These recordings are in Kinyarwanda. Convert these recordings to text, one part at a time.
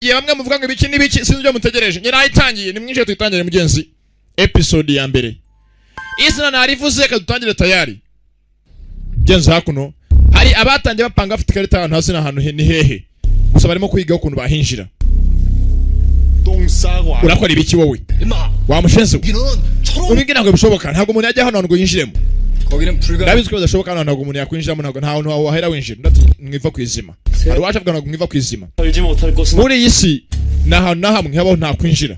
yarangiye bamwe muvuga ngo ibiki n'ibiki sinzi byo mutegereje nyirayitangiye ni mwinshi tuyitangire mugenzi episode ya mbere izina narivuze ka dutangire tayari genza hakuno hari abatangiye bapanga afite ikarita ahantu hasi n'ahantu ni hehe gusa barimo kwiga ukuntu bahinjira urakora ibiki wowe wamushenze ubingira ngo bishoboka ntabwo umuntu yajya hano ngo yinjiremo ndabizi ko bidashoboka hano ntabwo umuntu yakwinjiramo ntabwo nta hantu wahera winjira ndati mwiva kwizima hari waje avuga ngo mwiva kwizima muri iyi si n'ahantu na hamwe habaho nta kwinjira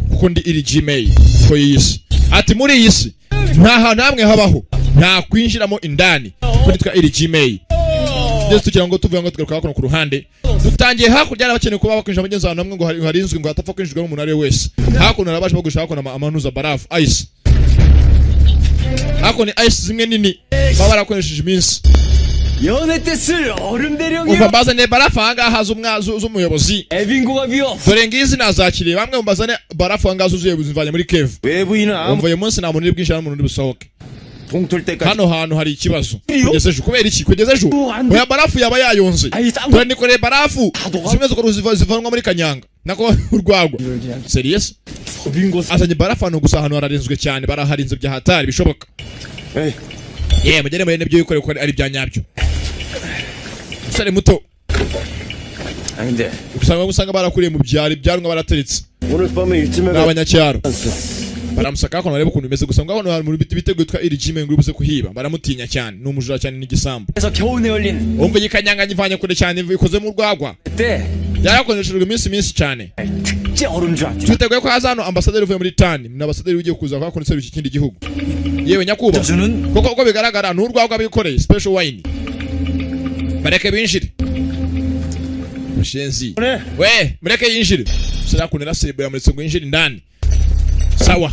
kuko ndi iri Gmail ko iyi si ati muri iyi si nta hantu hamwe habaho nta kwinjiramo indani kuko nitwa iri Gmail ndetse tugira ngo tuvuye ngo tugaruka hakuno ku ruhande dutangiye hakurya n'abakeneye kuba bakwinjira mugenzi wawe namwe ngo harinzwe ngo atapfa kwinjirwa n'umuntu ari wese hakuno nabasha gushaka hakuno amanuza barafu ice hakuno ice zimwe nini baba barakoresheje iminsi umva mbazane barafu ahangaha haza z'umuyobozi dore ngizi nazakiriye bamwe mbazane barafu ahangaha zuzuye buzivanye muri cave umva uyu munsi nta muntu uri bwinjira n'umuntu uri busohoke hano hantu hari ikibazo kugeza ejo kubera iki kugeza ejo oya barafu yaba yayonze dore nikoreye barafu zimwe zo zivanwa muri kanyanga nako urwagwa serious azanye barafu hano gusa hano hararinzwe cyane baraharinze bya hatari bishoboka mugere muri nebyo yuko ari bya nyabyo usare muto usanga barakuriye mu byari byarunga barateretse n'abanyacyaro baramusaka ko nareba ukuntu bimeze gusa ngo hano hari mu biti biteguye twa iri Gmail ngo bize kuhiba baramutinya cyane n'umujura cyane n'igisambo umva yikanyanga nyivanye kure cyane ikoze mu rwagwa yarakoneshejwe iminsi cyane twiteguye ko haza hano ambasaderi uvuye muri Tani n'abasaderi ugiye kuza kwa konserva ikindi gihugu yewe nyakuba kuko bigaragara n'urwagwa bikoreye special wine bareke binjire mushenzi we mureke yinjire sirakunera celebrate muri ngo yinjire indani sawa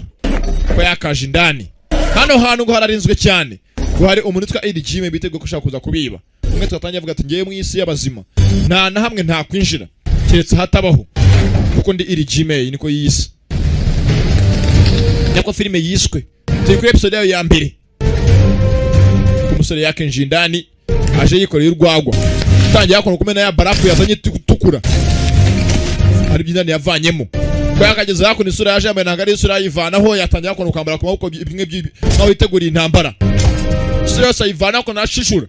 ko yakaje indani hano hantu ngo hararinzwe cyane ngo hari umuntu utwa iri Gmail biteguye ko ushaka kuza kubiba umwe twatangiye avuga ati ngiye mu isi y'abazima nta na hamwe nta kwinjira keretse hatabaho kuko ndi iri Gmail niko yise nyako filime yiswe turi kuri episode yayo ya mbere umusore yakenje indani aje yikoreye urwagwa tangiye yakona kumena ya barafu yazanye tukura hari byindani yavanyemo ko yakageze hakuno isura yaje yambaye nangari isura yivanaho yatangiye yakona kwambara ku maboko bimwe by'aho yiteguriye intambara isura yose yivana ko nashishura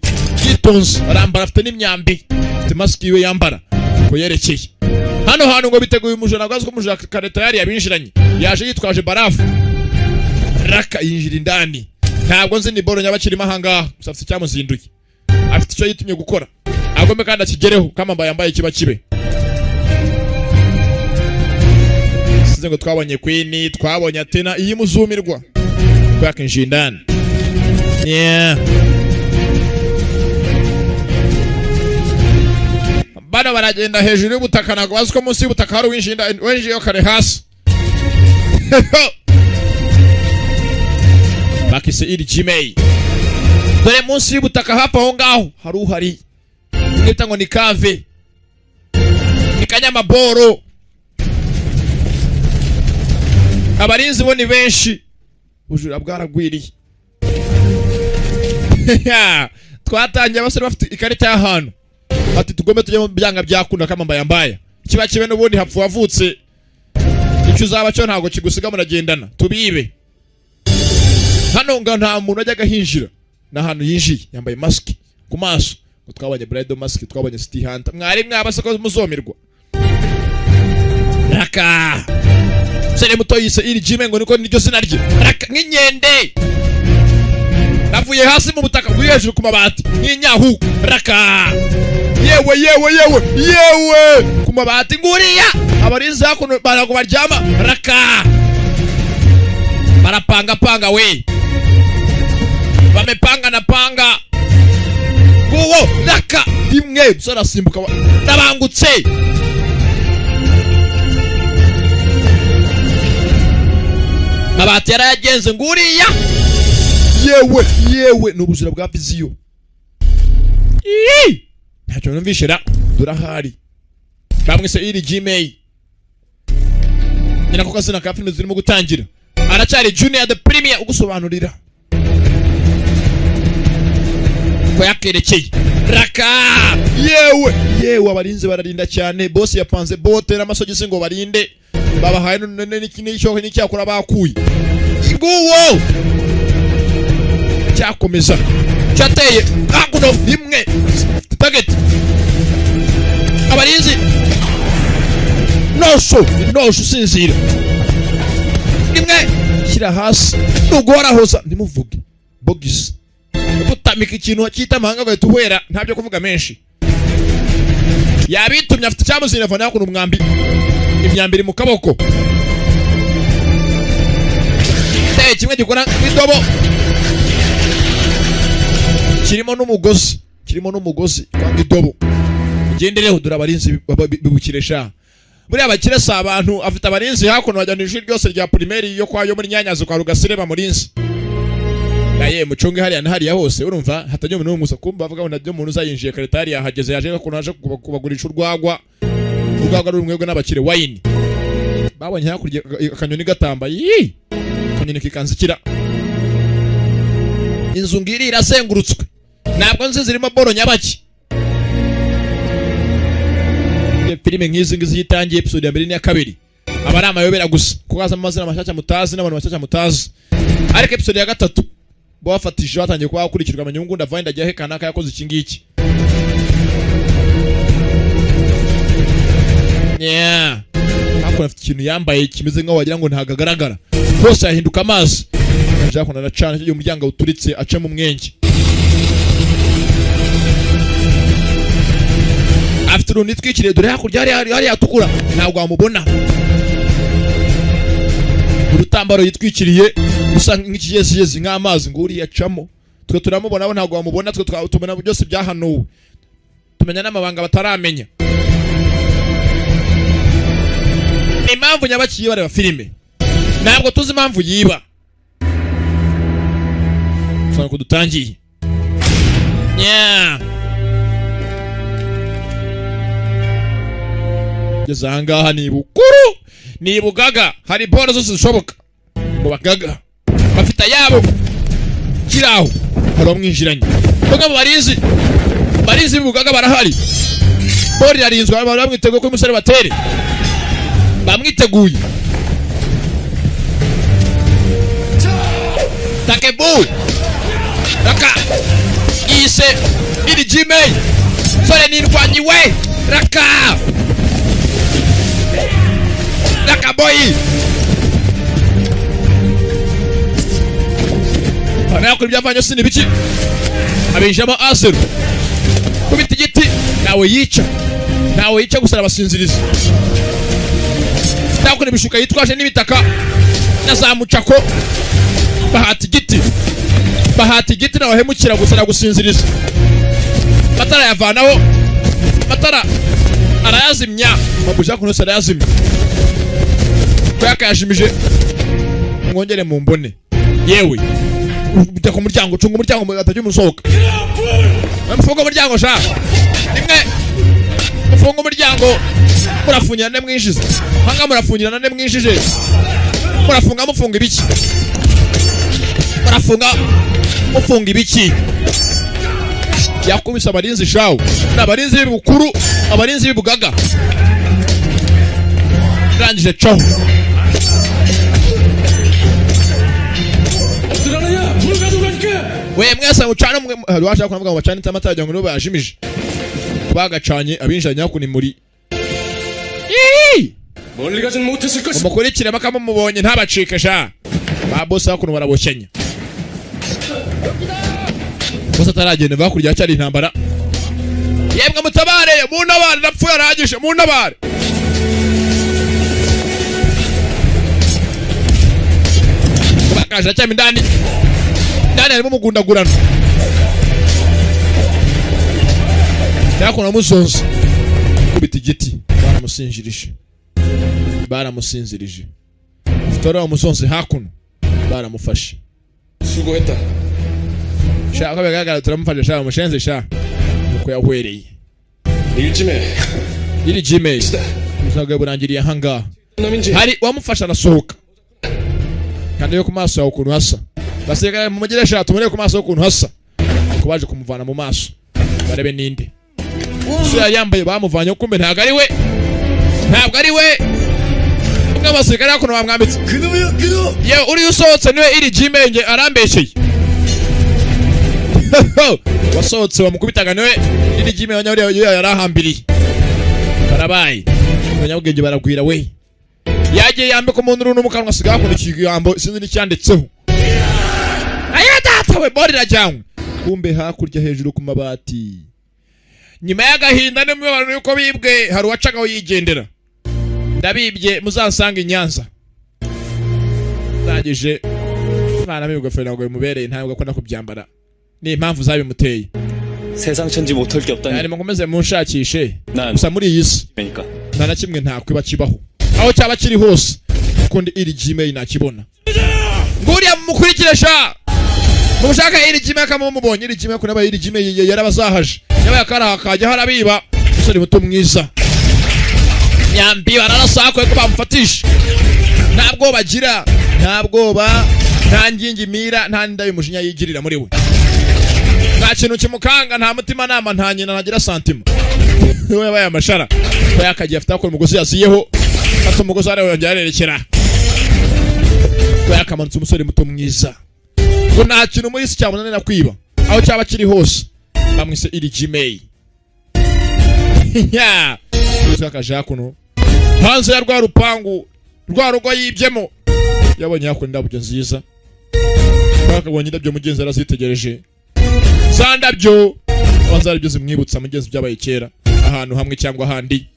yitonze arambara afite n'imyambi afite mask yiwe yambara ko yerekeye hano hantu ngo biteguye umujana gwazo ko umujana kareta yari yabinjiranye yaje yitwaje barafu raka yinjira indani ntabwo nzi ni boro nyabakiri mahanga usafite cyamuzinduye afite icyo yitumye gukora agombe kandi akigereho kama yambaye kiba kibe ngo twabonye Queen twabonye Athena iyi muzumirwa kwakinjira indani bana baragenda hejuru y'ubutaka nago baziko munsi y'ubutaka hari winjiye kare hasi bakise iri Gmail dore munsi y'ubutaka hapa aho ngaho hari uhari nita ngo ni kave ni kanyamaboro abarinzi bo ni benshi ujura bwaragwiriye twatangiye abasore bafite ikarita y'ahantu ati tugombe tujye mu byanga byakunda kama yambaye kiba kibe n'ubundi hapfu wavutse icyo uzaba cyo ntago kigusiga muragendana tubibe hano nga nta muntu ajya gahinjira n'ahantu yinjiye yambaye mask ku maso ngo twabonye bridal mask twabonye City Hunter mwari mwabasako muzomirwa raka sere muto yise iri Gmail ngo niko niryo sinarye raka nk'inyende navuye hasi mu butaka kuri hejuru ku mabati n'inyahu raka yewe ku mabati nguriya abarinzi hakuno barago baryama raka barapanga we bamepanga na panga guwo raka imwe sora simbuka nabangutse mabati yaragenze nguriya yewe n'ubuzira bwa fiziyo ntacyo numvishira durahari bamwise iri Gmail nina ko kasina ka filime zirimo gutangira aracyari Junior the Premier ugusobanurira ko yakerekeye raka yewe abarinzi bararinda cyane. Boss yapanze bote n'amasogisi ngo barinde, babahaye n'icyo n'icyakora bakuye nguwo cyakomeza cyateye hakuno imwe target abarinzi no sinzira imwe shyira hasi nugora hoza ndimuvuge bogisi gutamika ikintu cyita amahanga gahita uhwera ntabyo kuvuga menshi. Yabitumye afite cyamuzina vana kuno umwambi imyambiri mu kaboko kimwe gikora idobo kirimo n'umugozi kwa idobo gendereho dura abarinzi bibukiresha muri abakiresa abantu afite abarinzi hakuno bajyana ijwi ryose rya primaire yo kwayo muri Nyanyazo kwa Rugasireba murinzi naye mucunge hariya na hariya hose urumva hatajya umuntu umusa kumva avuga ngo najyo umuntu uzayinjiye karetari yahageze yaje kuno aje kubagurisha urwagwa ari umwebwe n'abakire wine babonye hakurya akanyoni gatamba akanyoni kikanzikira inzu ngiri irazengurutswe ntabwo nzi zirimo boro nyabaki. Filime nk'izi ngizi yitangiye episode ya 2 n'iya 2 aba ari amayobera gusa kugaza amazina mashyashya mutazi n'abantu bashyashya mutazi, ariko episode ya 3 bo bafatije batangiye kuba bakurikirwa amanyungu ndava ndajya he kanaka yakoze iki ngiki. Hakuna afite ikintu yambaye kimeze nkaho wagira ngo ntagagaragara hose yahinduka amazi aje kuna nacana cyo umuryango uturitse aca mu mwenge. After undi twikiriye dore hakurya hari yatukura ntabwo wamubona urutambaro yitwikiriye usa nk'ikigezi nk'amazi ngo uri yacamo twe turamubona bo ntabwo wamubona twe tumena byose byahanuwe tumenya n'amabanga bataramenya. Impamvu nyabakiye bareba filime ntabwo tuzi impamvu yiba sana ko dutangiye Gezanga ni bukuru ni bugaga hari bora zose zishoboka mu bagaga bafita yabo kiraho baramwinjiranye boga barizi bugaga barahari bori yarinzwe baramwitego ko umusore batere bamwiteguye takebu raka ise iri Gmail sore nirwanyiwe raka boy ana ko byavanye sini biki abinjama Aseru kubita igiti nawe yica gusara abasinziriza ntabwo nibishuka yitwaje n'ibitaka nazamucako bahati igiti nawe hemukira gusara gusinziriza matara yavanaho matara arayazimya mabuja kuno sara yazimya yakayashimije mwongere mu mbone yewe ujya ku muryango cunga umuryango atajya umusohoka mufunga umuryango sha nimwe mufunga umuryango murafungira ne mwinjize hanga murafungirana ne mwinjije mufunga ibiki mufunga ibiki yakubise abarinzi shawo n'abarinzi b'ibukuru abarinzi b'ubugaga rangije cyo we mwese mucana washaka kuvuga ngo bacana itamata ngo nibo bajimije bagacanye abinjanya kuni muri umukurikire bakamo mubonye ntabacike sha ba boss bakuno barabokenya boss ataragenda bakurya cyari intambara yemwe mutabare munabare napfuye aragije munabare bakaje cyane ndani arimo mugundagurana yakona musonze kubita igiti baramusinzirije tora umusonze hakuno baramufashe sugoheta shaka begaga turamufashe shaka mushenze sha uko yahwereye iri Gmail uzaga burangiriye hanga hari wamufasha arasohoka kandi yo kumaso yawe ukuntu hasa basega mu mugeresha tumure ku maso ukuntu hasa kubaje kumuvana mu maso barebe ninde sura yambaye bamuvanye kumbe ntago ari we umwe abasirikare hakuno bamwambitse ye uri usohotse niwe iri jimenge arambesheye wasohotse bamukubitaga niwe iri jimenge yarahambiriye karabaye abanyabwenge baragwira we yagiye yambika umuntu uru n'umukanwa asigaye akora ikigambo sinzi n'icyanditseho ayadata we bori rajyanywe kumbe hakurya hejuru ku mabati nyuma y'agahinda n'imibabaro yuko bibwe hari uwacagaho yigendera ndabibye muzansanga i Nyanza ndagije mwana mibwe fera ngo bimubereye ntabwo akunda kubyambara ni impamvu zabimuteye 세상 천지 못할 게 없다니. ari mukomeze munshakishe gusa muri iyi si nta na kimwe ntakwiba kibaho aho cyaba kiri hose kundi iri Gmail nakibona nguriya mukurikire sha mushaka iri Gmail kama mubonye iri Gmail kunaba iri Gmail yarabazahaje yaba yakara akajya harabiba musore muto mwiza nyambi bararasakwe ko bamfatisha ntabwo bagira ntabwoba nta ngingimira nta nda y'umujinya yigirira muri we nta kintu kimukanga nta mutima nama nta nyina nagira santima we yabaye amashara ko yakagiye afite akora umugozi yaziyeho ati umugozi ari yongera arerekera ko yakamanutse umusore muto mwiza ko nta kintu muri isi cyamunanira kwiba aho cyaba kiri hose bamwise iri Gmail ya uzakaje hakuno hanze ya rwa rupangu rwa rugo yibyemo yabonye hakuno ndabyo nziza bakabonye ndabyo mugenzi arazitegereje sandabyo wanzaribyo zimwibutsa mugenzi byabaye kera ahantu hamwe cyangwa handi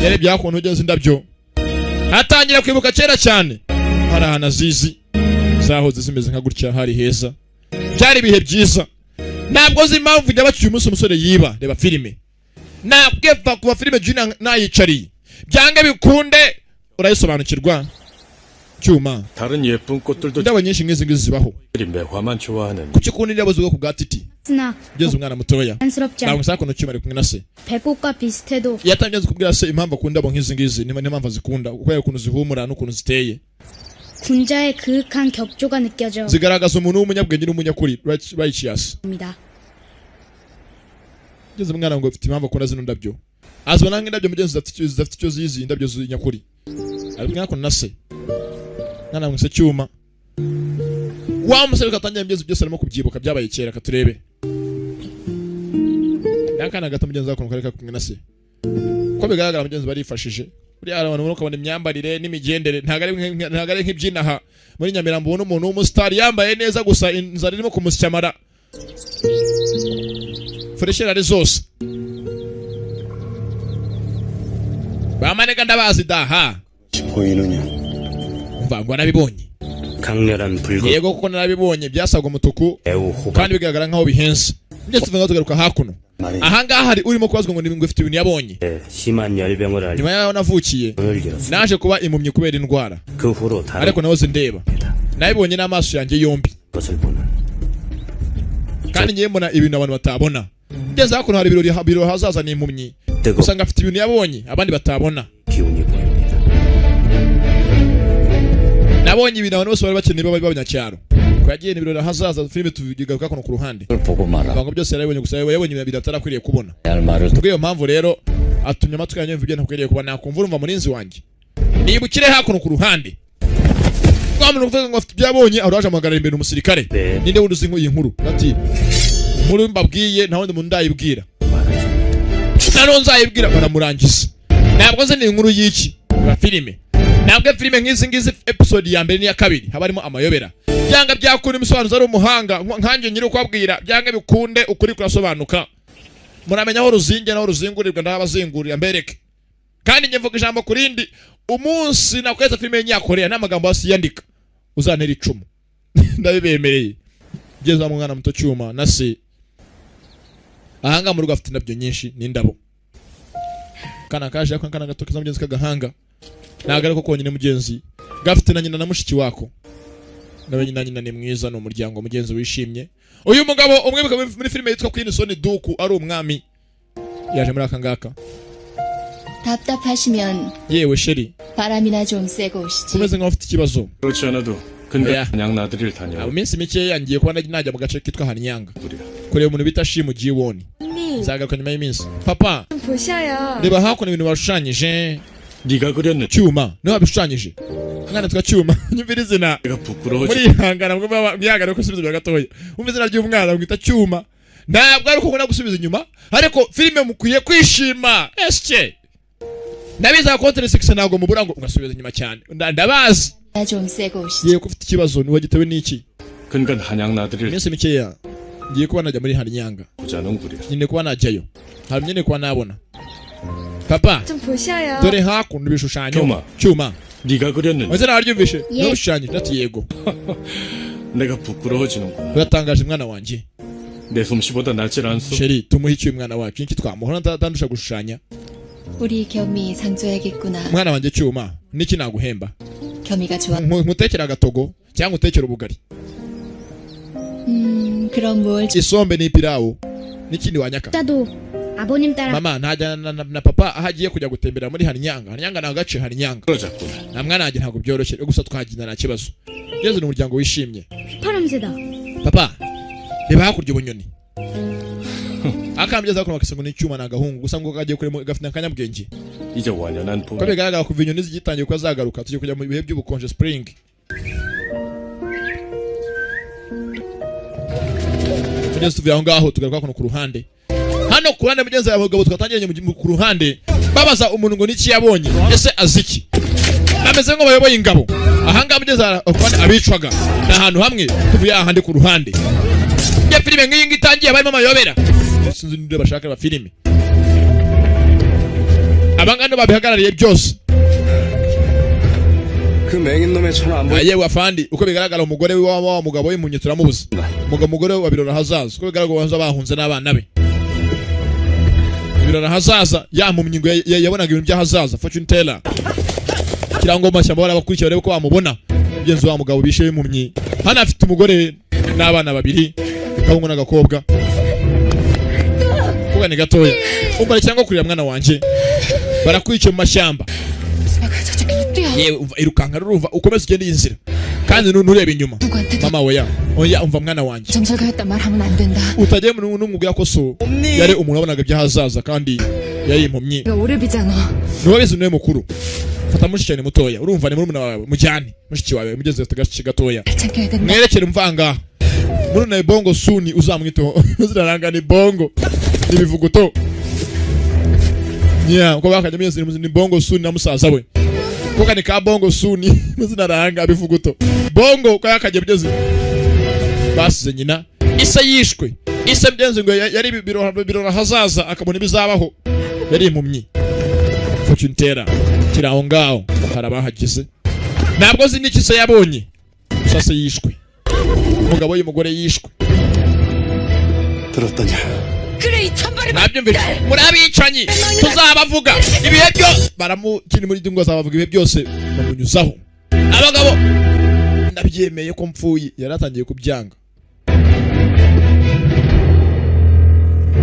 yarebye hakuno ugeze ndabyo hatangira kwibuka kera cyane hari ahantu azizi zahoze zimeze nka gutya hari heza byari bihe byiza ntabwo zi impamvu nyabacyuye umunsi umusore yiba reba filime nabweva kuba filime jina nayicariye byange bikunde urayisobanukirwa cyuma 다른 예쁜 꽃들도 ndabo nyinshi ngizi zibaho 매화만 좋아하는 kuki kundi ndabo zugo ku gatiti 스나 ngeze umwana mutoya 안스럽지 ntabwo nsaka no cyuma ari kumwe na se 배꼽과 비슷해도 yatangiye kubwira se impamvu akunda abo ngizi niba impamvu zikunda kubera ukuntu zihumura n'ukuntu ziteye 군자의 그윽한 격조가 느껴져 zigaragaza umuntu w'umunyabwenge n'umunyakuri righteous 입니다. ngeze umwana ngo afite impamvu akunda zino ndabyo azibona nk'indabyo mugenzi zidafite icyo zizi indabyo z'inyakuri ari mwako na se nana mwese cyuma wa musore katangiye mbyeze byose arimo kubyibuka byabaye kera katurebe yakana gato mugenzi wako kareka kumwe na se ko bigaragara mugenzi barifashije buri abantu ubona ukabona imyambarire n'imigendere ntago ari nk'ibyinaha muri Nyamirambo ubona umuntu w'umustar yambaye neza gusa inzara irimo kumusyamara freshera ari zose bamanega ndabazi daha 보이느냐? mva ngo nabibonye 강렬한 붉은 yego kuko narabibonye byasabwa umutuku 매우 호박 kandi bigaragara nkaho bihenze ndetse tuvuga tugaruka hakuno ahangaha hari urimo kubazwa ngo ngo ifite ibintu yabonye 심한 열병을 앓고 nyuma yaho navukiye 눈을 길었어. naje kuba impumyi kubera indwara 그 후로 다른 ariko nahoze ndeba nabibonye n'amaso yanjye yombi 것을 보는 kandi ngiye mbona ibintu abantu batabona ngeze hakuno hari ibirori hazaza n'impumyi 뜨거 usanga afite ibintu yabonye abandi batabona 기운이 보입니다. nabonye ibintu abantu bose bari bakeneye b'abanyacyaro ko yagiye ibirori hazaza filime tubigaruka kuno ku ruhande 그걸 보고 말아. abantu byose yarabonye gusa yabonye ibintu atarakwiriye kubona 할 말을 kubw'iyo mpamvu rero atumye amatwi yanjye yumva ibyo ntakwiriye kuba nakumva urumva murinzi wanjye nibukire hakuno ku ruhande muntu uvuga ngo afite ibyabonye araje amagarara imbere umusirikare 네. ninde wundi uzi iyi nkuru ati inkuru mbabwiye nta wundi muntu ndayibwira nano nzayibwira baramurangiza ntabwo nzi ni inkuru y'iki ba filime ntabwo filime nk'izi episode ya mbere n'iya kabiri haba harimo amayobera byanga byakunda imisobanuzo ari umuhanga nkanjye nyiri ukwabwira byanga bikunde ukuri kurasobanuka muramenya aho ruzinge naho ruzingurirwa ndabazingurira mbereke kandi njye mvuga ijambo kurindi umunsi nakweza filime y'Inyakoreya n'amagambo hasi yandika uzantera icumu ndabibemereye ngeze mu mwana muto cyuma na se ahanga mu rugo afite indabyo nyinshi n'indabo kana kaje ako kana gato kazamugenzi kagahanga nagara ko konyine mugenzi gafite na nyina na mushiki wako nawe nyina ni mwiza no muryango mugenzi wishimye uyu mugabo umwibuka muri filime yitwa Queen Sony Duku ari umwami yaje muri aka ngaka 답답하시면 yewe sheri 바람이나 좀 쐬고 오시지. kumeze nkaho ufite ikibazo 그렇지 않아도 근데 야. 그냥 나들이를 다녀. abo minsi mike yangiye kuba najya mu gace kitwa Hanyanga 우리가 kureba umuntu bita Shimu Jiwon nzagaruka nyuma y'iminsi. Papa 보셔요. reba hakuno ibintu bashushanyije. 네가 그렸는 Cyuma niho babishushanyije. Mwana twa Cyuma nyumvira izina 내가 부끄러워지. muri ihangana bwo mwihangana ko subiza gatoya. Umva izina ry'umwana mwita Cyuma. Ntabwo ari uko gusubiza inyuma ariko filime mukwiye kwishima. SK Nabiza kontere 6 ntabwo mubura ngo ngasubiza inyuma cyane. Ndabazi. 나 좀 쐬고 오시지. Ngiye kufite ikibazo niwe gitewe n'iki? 그러니까 한양 나들이를 Iminsi mikeya ngiye kuba najya muri Hanyanga. 보자는 구려. Nyine kuba najyayo. Hari nyine kuba nabona. Papa 좀 보셔요. dore hakuno ibishushanyo. Cyuma 네가 그렸는 Wese nabaryumvishe? Ye. N'ubushushanya ndati yego. 내가 부끄러워지는구나. Uratangaje mwana wanjye. 내 솜씨보다 낫질 않소. Sheri tumuhe icyo umwana wacu iki twamuhora ndandusha gushushanya. 우리 겸이 상 줘야겠구나. Mwana wanjye Cyuma niki naguhemba? 겸이가 좋아. Mutekera agatogo cyangwa utekera ubugari. 그럼 뭘 Isombe ni pilau. N'ikindi wanyaka? 따도 아버님 따라 Mama ntajyana na papa aho agiye kujya gutembera muri Hanyanga. Hanyanga ni agace Hanyanga. 그러자꾸나. Na mwana wanjye ntabwo byoroshye gusa twagina nta kibazo. Yezu ni umuryango wishimye. 휘파람새다. Papa reba hakurya ubunyoni. Akambye zakuno bakise ngo ni Cyuma na gahungu gusa ngo kagiye kure gafite akanyabwenge. 이제 완연한 Ko 봄. bigaragara kuva inyoni zigitangiye ko azagaruka tujye kujya mu bihe by'ubukonje spring. Mugenzi tuvuye aho ngaho tugaruka kuno ku ruhande. Hano ku ruhande mugenzi abagabo twatangiranye ku ruhande babaza umuntu ngo niki yabonye ese aziki. Ameze ngo bayoboye ingabo. Ahanga mugenzi abicwaga na ahantu hamwe tuvuye ahandi ku ruhande. Ya filime nk'iyi ngiyi itangiye barimo amayobera. Sinzi ninde bashaka ba filime. Abangano babihagarariye byose. 그 맹인 놈의 전화 안 보여. Yewe afandi uko bigaragara umugore wa mugabo w'impunyi turamubuza. Umugore wa birora hazaza uko bigaragara baza bahunze n'abana be. Birora hazaza yampumye ngo yabonaga ibintu by'ahazaza fortune teller. Kirango mashyamba barabakurikira barebe ko bamubona. Mugenzi wa mugabo bishe impumyi. Hana afite umugore n'abana babiri. Kabungu n'agakobwa. Kuba ni gatoya. Umva cyangwa kurira mwana wanje. Barakwica mu mashyamba. Yewe umva irukanka rurumva ukomeza ugenda inzira. Kandi nturebe inyuma. Mama weya. Oya umva mwana wanje. 점설가였단 말하면 안 된다. Utagiye n'umubwira ko so yari umuntu wabonaga ibyahazaza kandi yari impumyi. 이거 오래비잖아. Nuwabizi niwe mukuru. Fata mushiki cyane mutoya. Urumva ni murumuna wawe mujyane. Mushiki wawe mugeze gatagashi gatoya. 챙겨야 된다. Mwerekere mvanga. Muruna bongo suni uzamwito. Uziraranga ni bongo. Nibivuguto. Nya uko bakajya myezi ni bongo suni na musaza we. Kuka ni ka bongo suni muzinaranga bivuguto. Bongo uko yakajya byeze. Basize nyina. Isa yishwe. Isa byenze ngo yari birora hazaza akabona ibizabaho. Yari impumyi. Fortune teller. Kiraho ngaho harabahagize. Ntabwo zindi kise yabonye. Sase yishwe. Umugabo y'umugore yishwe. 들었더냐? 그래 이 천벌이 Nabyumvise murabicanyi tuzabavuga ibihe byo baramukiri muri dingo zabavuga ibihe byose bamunyuzaho. Abagabo ndabyemeye ko mpfuye yaratangiye kubyanga.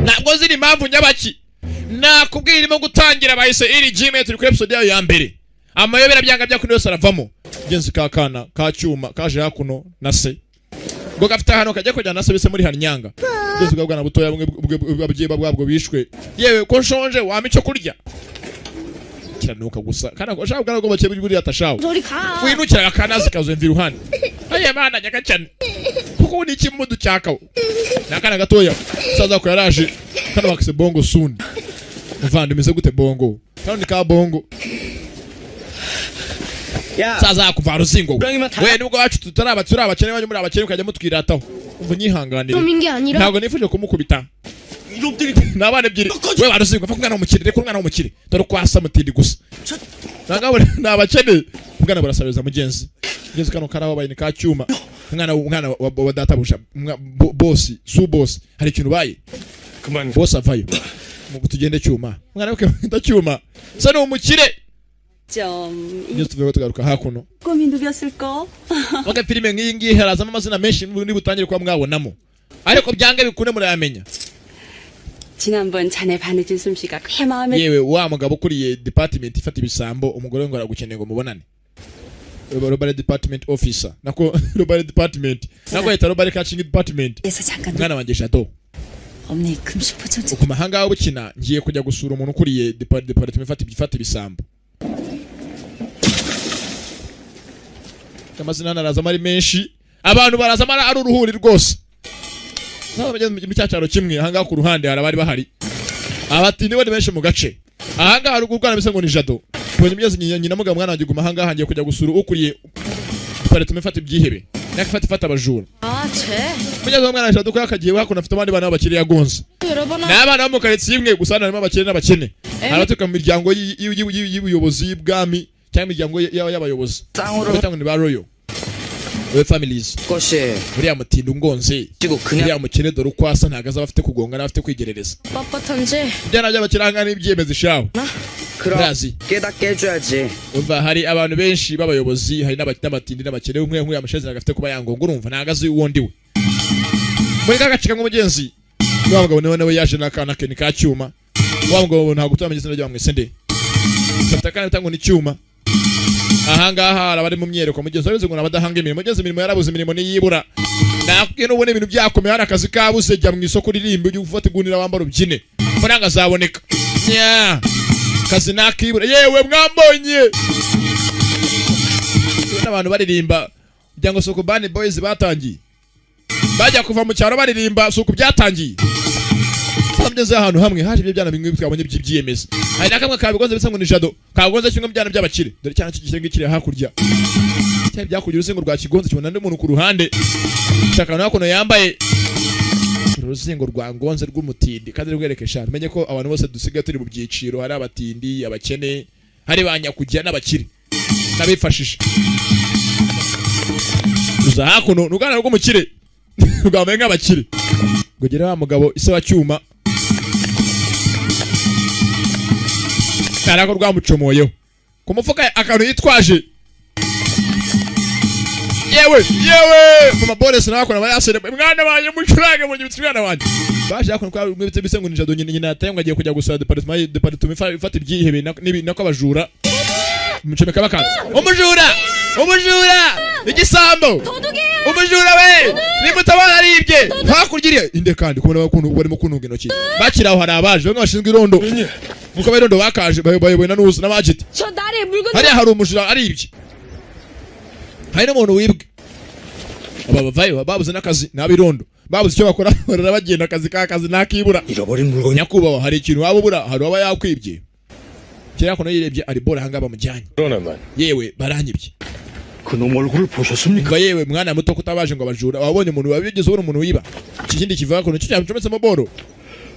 Ntabwo ziri impamvu nyabaki nakubwira irimo gutangira bahise iri gym turi ku episode yayo ya mbere. Amayobera byanga byakuno yose aravamo. Genzi kakana ka Cyuma kaje hakuno na se. Ngo gafite hano kajya kujya na se bise muri Hanyanga. Genzi bwabwana butoya bwe bwabwo bishwe. Yewe ko nshonje wama icyo kurya. Kiranuka gusa kana ko shaka ko bace buri atashaho. 저리 가. Winukira akanazi kazwe iruhande. Aye bana nyaka cyane. Kuko ni kimudu cyakaho. Nakana gatoya. Saza ko yaraje. Kana bakise bongo soon. Mvande meze gute bongo. Kandi ka bongo. 야, Saza kuva ruzingo. Urangima ta- We nubwo wacu tutaraba turabakene banyu muri abakene ukajya mutwirataho. Umva nyihanganire. 놈인 게 아니라 Ntabwo nifuje kumukubita. 이놈들이 Nabana ebyiri. We baruzingo fa kumwana umukire reko umwana umukire. Dore kwasa mutindi gusa. Nangabo nabakene. Umwana barasabeza mugenzi. Mugenzi kano karababaye ni ka Cyuma. Umwana wa data busha. Boss, su boss. Hari ikintu baye. 그만. Boss avayo. Mu tugende Cyuma. Umwana wake nda Cyuma. Sa no umukire. 점. Ngiye tuvuye tugaruka hakuno. 꿈이 누구였을까? Waka filime nk'iyi ngiyi harazamo amazina menshi ni butangire kwa mwabonamo. Ariko byange bikune murayamenya. 지난번 자네 바느질 솜씨가 꽤 마음에 Yewe wa mugabo kuriye department ifata ibisambo umugore ngo aragukeneye ngo mubonane. Robert department officer. Nako Robert department. Nako yita Robert catching department. 대해서 잠깐 Mwana wanjye Shadow. 언니 금시 포천지. ku mahanga bukina ngiye kujya gusura umuntu ukuriye departement ifata ibisambo. Amazina naraza mari menshi abantu baraza mara ari uruhuri rwose. Nabo bageze mu cyacaro kimwe ahanga ku ruhande harabari bahari. Abatindi bari benshi mu gace. Ahanga hari urwana bisa ngo ni Jado. Ponye mugeze nyina muga mwana wanjye guma ahanga hangiye kujya gusura ukuriye departement ifata ibyihebe. Nakafata abajura. Mugeze mwana Jado ko yakagiye hakuna afite abandi bana bakiri yagonze. N'abana bo mu karitsiye imwe gusa harimo abakene n'abakene. Abatuka mu miryango y'ubuyobozi y'ibwami cyangwa imiryango y'abayobozi. Batanga ni ba royal. We families. 것이 Buriya mutindo ngonze. Buriya mukene dore uko asa ntagaza bafite kugonga n'abafite kwigerereza. 뻣뻣한지 Byana by'abakiranga n'ibyemeza ishaho. 그럼 깨닫게 해줘야지. Umva hari abantu benshi b'abayobozi hari n'abatindi n'abakene umwe amashezera gafite kuba yangonga urumva ntagaze uwundi we. Muri kagacika nk'umugenzi. Wa mugabo nawe yaje nakana ke ni ka cyuma. Wa mugabo ntago tutameze n'ajya bamwese nde. Sataka bitango ni cyuma. Ahangaha arabari mu myereko mugenzi wabize ngo nabadahanga imirimo mugenzi imirimo yarabuze imirimo ni yibura. Nakubwiye n'ubone ibintu byakomeye hari akazi kabuze jya mu isoko ririmba ujye ufata igunira wambara ubyine. Faranga zaboneka. Nya. Kazi nakibura yewe mwambonye. N'abantu baririmba ujya ngo soko Bani Boys batangiye. Bajya kuva mu cyaro baririmba soko byatangiye. Samugeze ahantu hamwe haje ibyo byana bimwe twabonye by'ibyemeza. Hari nakamwe kabigonze bisa ngo ni Jado. Kabigonze kimwe byana by'abakire. Dore cyane kigenge kiri hakurya. Cyane byakugira urusengo rwa kigonze kibona n'umuntu ku ruhande. Takana nako yambaye urusengo rwa ngonze rw'umutindi kandi rwerekesha. Menye ko abantu bose dusigaye turi mu byiciro hari abatindi, abakene, hari banyakujya n'abakire. Nabifashisha. Uza hakuno nugana rw'umukire. Rwambaye nk'abakire. Gogera wa mugabo ise wa cyuma. Karako rwamucomoyeho. Ku mufuka akantu yitwaje. Yewe mama Boris nakora bayasere mwana banye mucurange mu gitsi mwana wanje. Baje yakona kwa mwibitse bise ngo ni Jado nyina natayangwa agiye kujya gusaba departement ifata ibyihebe nako abajura. Mucomeka bakana. Umujura! Igisambo! Umujura we! Nimutabana aribye! Hakurya inde kandi kubona bakuntu barimo kununga intoki. Bakiraho hari abaje bamwe bashinzwe irondo. Muko irondo bakaje bayoboye na nusu n'abagiti. Hari hari umujura aribye. Hari n'umuntu wibwe. Aba bavayo babuze n'akazi n'abirondo. Babuze icyo bakora barabagenda akazi nakibura. 잃어버린 물건 Nyakubaho hari ikintu wabubura hari waba yakwibye. Kera kono yirebye ari bora hanga bamujyanye. 그러나만 Yewe baranyibye. 그놈 얼굴을 보셨습니까? Yewe mwana muto kutabaje ngo abajura wabonye umuntu wabigeze ubona umuntu wiba. Ikindi kivuga ko nicyo cyamcometse mu boro.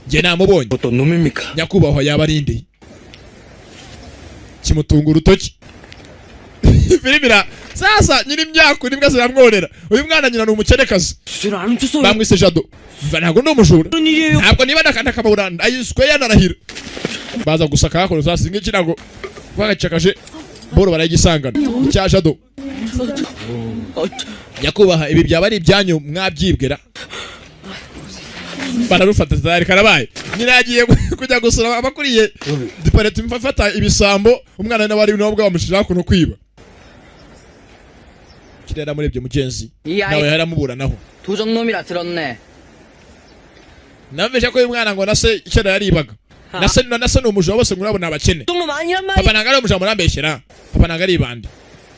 Je namubonye. 어떤 놈입니까? Nyakubaho yabarindi. Kimutunga urutoki. Filmira sasa nyiri imyako nimbwa ziramworera. Uyu mwana nyina n'umukenekazi. 수제를 안 훔쳤어요. Bamwise Jado. Ntabwo ndi umujura. Ntabwo niba nakanda kaburanda ayiswe yanarahira. Baza gusaka hako zasinga ikirago. Bagacakaje boro barayigisangana. Cya Jado. Nyakubaha ibi byaba ari ibyanyu mwabyibwira. Bararufata zari karabaye. Nyina yagiye kujya gusura abakuriye. Departement mfafata ibisambo umwana n'abari nobwa bamushira kuno kwiba. Kirera murebye mugenzi. Nawe yaramuburanaho. 도적놈이라 들었네. Namveje ko uyu mwana ngo nase icyera yaribaga. Nase n'umujura bose ngurabona abakene. 도적놈 아니란 말이야. Papa nangari umujura murambeshyera. Papa nangari ibandi.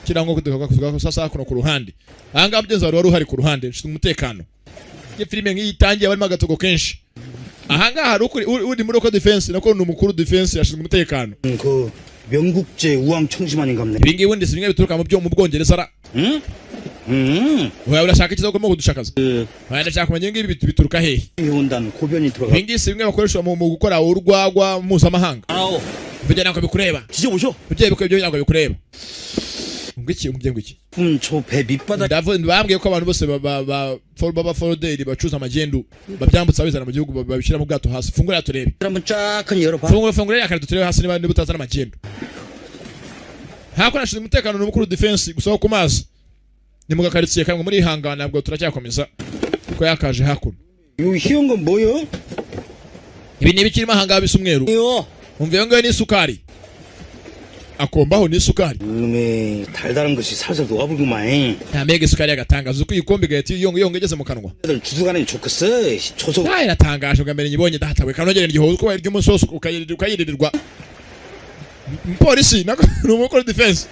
Kirango kuduka sasa kuno ku ruhande. Ahanga mugenzi wari uhari ku ruhande nshinzwe umutekano. Ye filime nk'iyitangiye barimo agatogo kenshi. Ahanga hari uri muri ko defense nako n'umukuru defense yashinzwe umutekano. 그 명국제 우왕 청심환인갑네. Ibi ngibi ndi simwe bituruka mu byo mu Bwongereza ra. Oya urashaka ikizo ko kudushakaza. Oya ndashaka kumenya ngibi bituruka hehe. 회원단 고변이 들어가. Ibi ngibi simwe bakoresha mu gukora urwagwa mpuzamahanga. 아오. Bijyana ko bikureba. 뒤져보쇼. Bijye bikwe byo bikureba. Ngiki ngiki. 배 밑바닥. Bambwiye ko abantu bose baba foroderi bacuza amagendu babyambutsa bizana mu gihugu babishira mu bwato hasi. Fungura turebe. 한번 쫙 열어봐. Fungura yakara turebe hasi niba butazana amagendu. Hakora ashinzwe umutekano n'umukuru defense gusohoka ku mazi. Ni mu gakaritsiye kamwe muri ihangana nabwo turacyakomeza kuko yakaje hakuno. 요 희연 건 뭐요? Ibi ni bikirimo ahanga bisa umweru. 이요. Umve ngo ni isukari. akombaho n'isukari 달달한 것이 살살 녹아불구만. ntamega isukari y'agatangazo uko igikombe gahita yongegeze mu kanwa 애들 주수간에 좋겠어. 초속. iratangaje bwa mbere nyibonye datawe kanogera igihozo uko wari ry'umunsi wose ukayirirwa polisi nako ni umukuru defense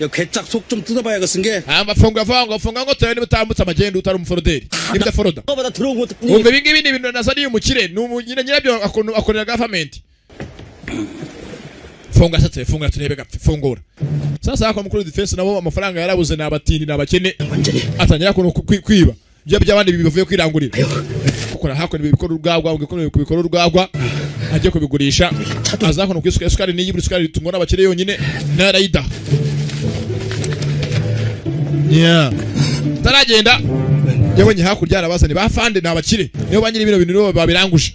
야, 괴짝 속 좀 뜯어봐야겠은 게. funga ngo tewe niba utambutse amagenda utari umuforoderi nibyo foroda 그거보다 들어온 것도 umva ibingibi ni ibintu nasaniye umukire nyirabyo akorera gavamenti funga sate funga turebe gapfe fungura sasa hako mukuru defense nabo amafaranga yarabuze nabatindi nabakene atangira ko kwiba byo byabandi bivuye kwirangurira ukora hako ibikora urwagwa kubikora urwagwa ajye kubigurisha azakona kwisuka isukari n'iyibura isukari ritungwa n'abakire yonyine narayida taragenda yabonye hakurya arabazane bafande nabakire niyo banyiri bino bintu nibo babiranguje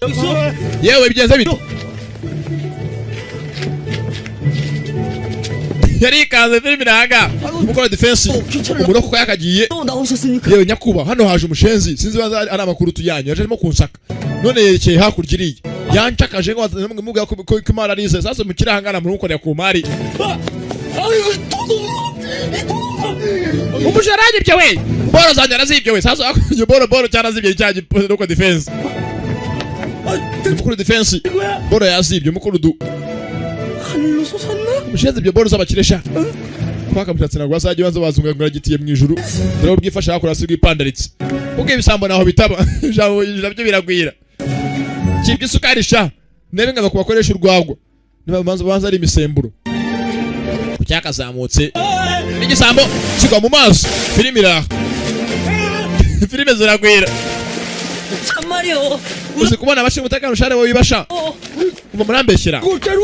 yewe bigenze bito yari ikaze filimi nanga umukora defense umuro kuko yakagiye yewe nyakuba hano haje umushenzi sinzi baza ari amakuru tuyanyu yaje arimo kunsaka none yerekeye hakurya iriye yanchakaje ngo namwe muga ko imara rize sasa mukirahangana muri ukorera ku mari umusharaje byo we boro zanje arazibyo we sasa akunye boro cyarazibye cyaje nuko defense umukuru defense boro yazibye umukuru du mushenzi byo boro zabakiresha kwaka mushatse nagwa asaje banza bazunga ngo agitiye mu ijuru dore ubwifasha hakora sigwi pandaritse ubwo ibisambo naho bitaba jabo nabyo biragwira kibye isukari sha nebe ngaba kubakoresha urwagwa niba banza ari imisemburo kucyakazamutse n'igisambo kigwa mu maso filimi iraha filime ziragwira 참말이요. uzi kubona abashinzwe umutekano ushare wowe ibasha uba murambeshyira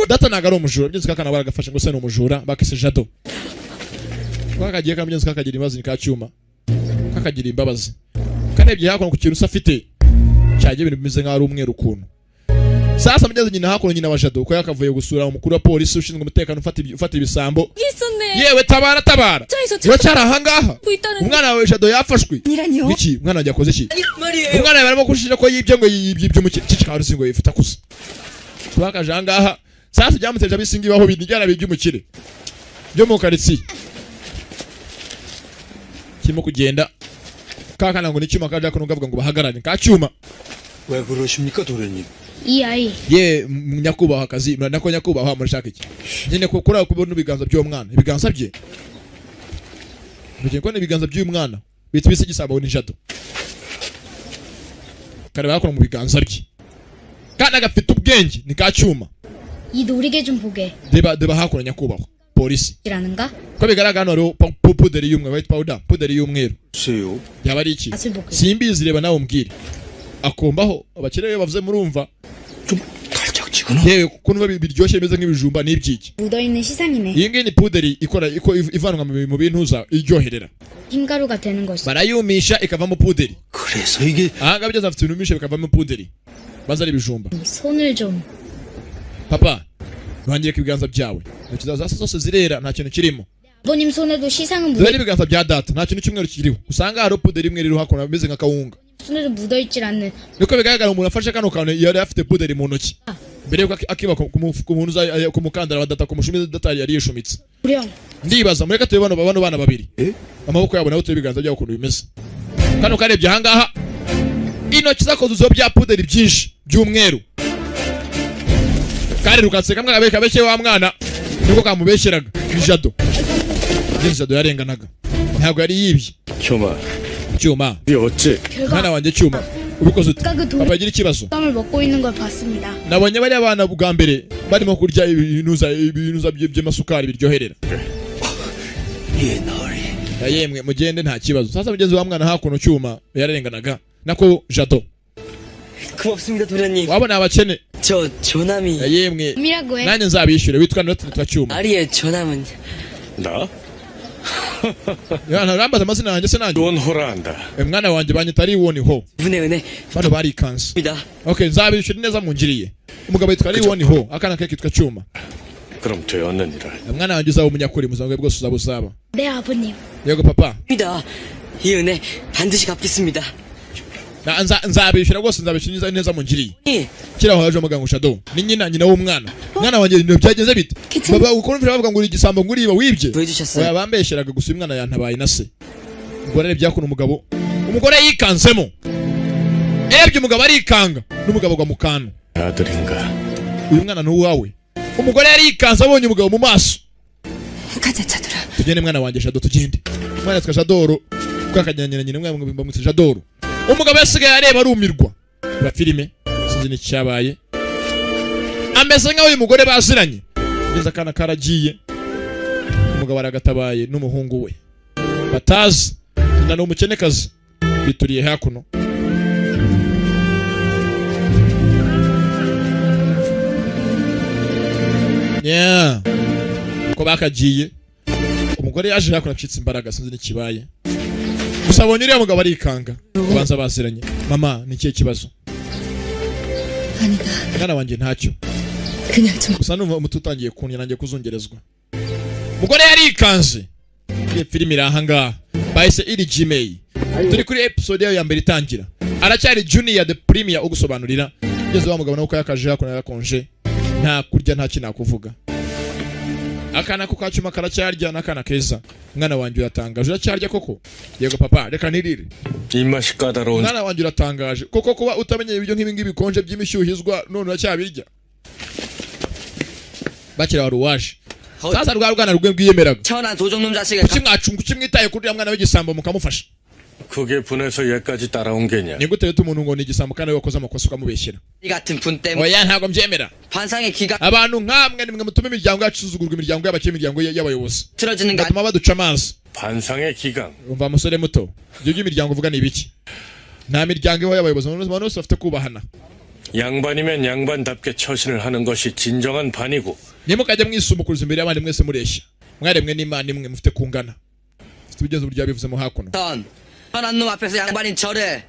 data ntago ari umujura byinshi kakana baragafashe ngo se ni umujura bakise jado kwakagiye kamyenzi kakagira imbabazi nikacyuma kakagira imbabazi kanebye hakono ku kintu safite cyaje ibintu bimeze nka ari umweru kuntu sasa mugeze nyina hakono nyina wa jado ko yakavuye gusura umukuru wa polisi ushinzwe umutekano ufata ibisambo yewe tabara yo cyara ahangaha umwana wawe jado yafashwe iki umwana wanjye akoze iki umwana barimo kushira ko yibye ngo yibye cy'ikikaro singo yifita kusa twakaje ahangaha sasa byamuteje abisingi baho binigera by'umukire byo mu karitsiye kirimo kugenda kakana ngo n'icyuma kaje ko nugavuga ngo bahagarane ka cyuma 왜 그러십니까, 도련님? 이 아이 ye nyakubaha akazi nako nyakubaha murashaka iki nyine ko kuri kubona ibiganza by'uwo mwana ibiganza bye mugiye kubona ibiganza by'uyu mwana bita bise gisabo ni jado kare bakora mu biganza bye kana gafite ubwenge ni ka cyuma 이 노리개 좀 보게 deba hakora nyakubaho polisi 라는가? ko bigaragara hano puderi y'umwe white powder puderi y'umweru 글쎄요. yaba ari iki 맛을 볼게 simbizi reba nawe umbwire akombaho abakire iyo bavuze murumva 좀 달짝지근하. yewe kuko biryoshye bimeze nk'ibijumba n'ibyiki 묻어있는 시상이네 iyi ngiyi ni puderi ivanwa mu bintuza iryoherera 흰가루가 되는 것이 barayumisha ikavamo puderi 그래서 이게 ahangaha byose afite ibinumisha bikavamo puderi maze ari ibijumba 손을 좀 papa wangireka ibiganza byawe intoki zawe zose zose zirera nta kintu kirimo 아버님 손에도 시상은 dore n'ibiganza bya data nta kintu cy'umweru kiriho usanga hariho puderi imwe ririho hakuno bimeze nka kawunga 손에도 묻어있질 않는 niko bigaragara umuntu afashe kano kantu yari afite puderi mu ntoki mbere yuko akiba ku mukandara wa data ku mushumi data yari yishumitse 불형 ndibaza mureka turebe bano bana babiri amaboko yabo nabo turebe ibiganza byabo ukuntu bimeze kano karebye ahangaha intoki zakoze bya puderi byinshi by'umweru karirukatse kamwe kabeshye wa mwana niko kamubeshyeraga ni jado jado yarenganaga ntabwo yari yibye 효마, cyuma 이 어째? mwana wanjye cyuma ubikoze ute 아까 그 papa agira ikibazo 을 먹고 있는 걸 봤습니다 nabonye bari abana bwa mbere barimo kurya ibinuza by'amasukari biryoherera yemwe mugende nta kibazo sasa mugenzi wa mwana hakuno cyuma yararenganaga nako jado 고맙습니다, 도련님. wabona abakene 저 조남이 yemwe 이라고 해 nanjye nzabishyure witwa notwa cyuma 아리의 조남은 나? rambaza amazina yanjye se nanjye 원호라 한다. mwana wanjye banyita ari woni ho 분의 은혜 bano barikanze 입니다. okay nzabishyura neza mungiriye umugabo yitwa ari woni ho akana ke kitwa cyuma 그럼 되었느니라. mwana wanjye uzaba umunyakuri muzaba bwe bwose uzaba usaba 네 아버님 yego papa 입니다. 이 은혜 반드시 갚겠습니다. nzabishyura rwose, nzabishyura neza mungiriye. 예. Kiraho haje umuganga Shadow ni nyina w'umwana. Mwana wanjye ibintu byagenze bite? Baba ukuntu bavuga ngo uri igisambo nguriba wibye. 보여주셨어요. Oya bambeshyeraga gusa uyu mwana yantabaye na se. Umugore byakuna umugore yikanzemo. Ebye umugabo arikanga n'umugabo gwa mukano. 아들인가. Uyu mwana ni uwawe. Umugore yarikanze abonye umugabo mu maso. 가자 차돌아. Tugende mwana wanjye Shadow tugende. Mwana twa Shadow kwakajyanye nyine mwana bamwita Shadow. Umugabo yasigaye areba arumirwa. Ba filime sinzi ni cyabaye. Ameze nkaho uyu mugore baziranye. Ngeze akana karagiye. Umugabo aragatabaye n'umuhungu we. Batazi ndana umukenekazi bituriye hakuno. Yeah. Ko bakagiye. Umugore yaje hakuno acitse imbaraga sinzi ni kibaye. Gusa abonye uriya mugabo arikanga. Kubanza baziranye. Mama ni kiye kibazo? 아니다. Mwana wanjye ntacyo. 그냥 좀 Gusa numva umututangiye kunya nanjye kuzungerezwa. Umugore yarikanze. Iyi filime iraha ngaha. Bahise iri Gmail. Turi kuri episode yayo ya mbere itangira. Aracyari Junior the Premier ugusobanurira. Ngeze wa mugabo nuko yakaje hakuno yarakonje. Nta kurya nta kintu kuvuga. Akana ko kacuma karacyarya nakana keza. Mwana wanjye uratangaje uracyarya koko? Yego papa reka nirire. 입맛이 까다로운 Mwana wanjye uratangaje. Koko kuba utamenye ibyo nk'ibi ngibi bikonje by'imishyuhizwa none uracyabirya. Bakira waruwaje. Sasa rwana rugwe bwiyemeraga. 천한 도적놈 자식을 Kimwitaye kuri mwana w'igisambo mukamufasha. 그게 분해서 얘까지 따라온 게냐. Ni gute umuntu ngo ni igisambo kandi wakoze amakosa ukamubeshyera. 이 같은 분 때문에 Oya ntabwo mbyemera. 반상의 기가 Abantu nkamwe nimwe mutuma imiryango yacu isuzugurwa, 이miryango y'abakire, imiryango y'abayobozi. 틀어지는 거 Gatuma baduca amazi. 반상의 기강. Umva musore muto. Ibyo by'imiryango uvuga ni ibiki? Nta miryango ibaho y'abayobozi, abantu bose bafite kubahana. 양반이면 양반답게 처신을 하는 것이 진정한 반이고. Nimukajya mwisumukuriza imbere y'abandi mwese mureshya. Mwaremwe n'Imana imwe mufite kungana. Tubigeze burya bivuze mu hakuno. 선한 놈 앞에서 양반인 저를